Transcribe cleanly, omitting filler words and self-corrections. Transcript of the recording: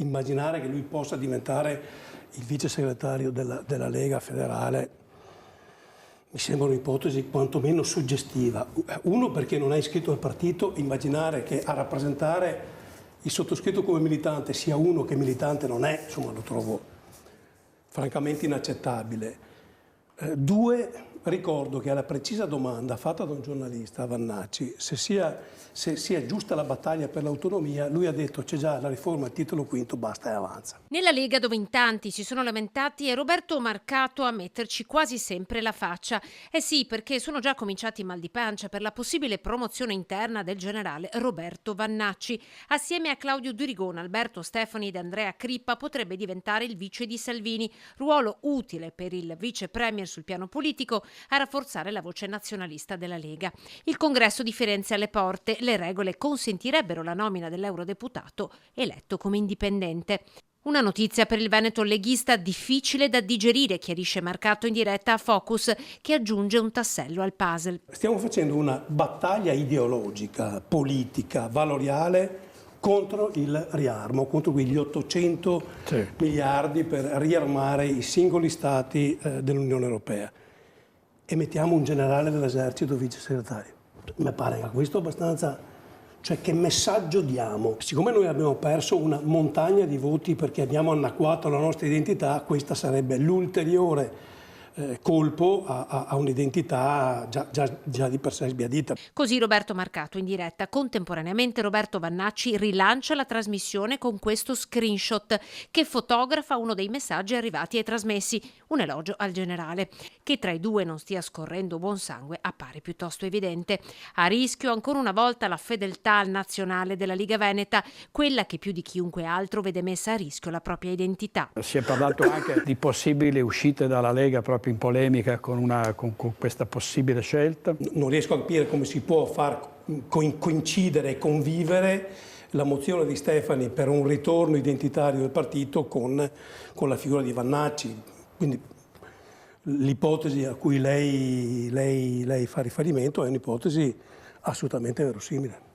immaginare che lui possa diventare il vice segretario della Lega federale mi sembra un'ipotesi quantomeno suggestiva. Uno, perché non è iscritto al partito, immaginare che a rappresentare il sottoscritto come militante sia uno che militante non è, insomma, lo trovo francamente inaccettabile. Due, ricordo che alla precisa domanda fatta da un giornalista a Vannacci se sia giusta la battaglia per l'autonomia, lui ha detto c'è già la riforma al titolo quinto, basta e avanza. Nella Lega, dove in tanti si sono lamentati, è Roberto Marcato a metterci quasi sempre la faccia. Eh sì, perché sono già cominciati i mal di pancia per la possibile promozione interna del generale Roberto Vannacci. Assieme a Claudio Durigon, Alberto Stefani ed Andrea Crippa potrebbe diventare il vice di Salvini, ruolo utile per il vice premier sul piano politico a rafforzare la voce nazionalista della Lega. Il congresso di Firenze alle porte, le regole consentirebbero la nomina dell'eurodeputato eletto come indipendente. Una notizia per il Veneto leghista difficile da digerire, chiarisce Marcato in diretta a Focus, che aggiunge un tassello al puzzle. Stiamo facendo una battaglia ideologica, politica, valoriale contro il riarmo, contro quegli 800 miliardi per riarmare i singoli stati dell'Unione Europea. E mettiamo un generale dell'esercito vice segretario. Mi pare che questo abbastanza... Cioè, che messaggio diamo? Siccome noi abbiamo perso una montagna di voti perché abbiamo annacquato la nostra identità, questa sarebbe l'ulteriore colpo a un'identità già di per sé sbiadita. Così Roberto Marcato in diretta. Contemporaneamente Roberto Vannacci rilancia la trasmissione con questo screenshot che fotografa uno dei messaggi arrivati e trasmessi, un elogio al generale. Che tra i due non stia scorrendo buon sangue appare piuttosto evidente. A rischio ancora una volta la fedeltà al nazionale della Liga Veneta, quella che più di chiunque altro vede messa a rischio la propria identità. Si è parlato anche di possibili uscite dalla Lega proprio in polemica con questa possibile scelta. Non riesco a capire come si può far coincidere e convivere la mozione di Stefani per un ritorno identitario del partito con la figura di Vannacci. Quindi l'ipotesi a cui lei fa riferimento è un'ipotesi assolutamente verosimile.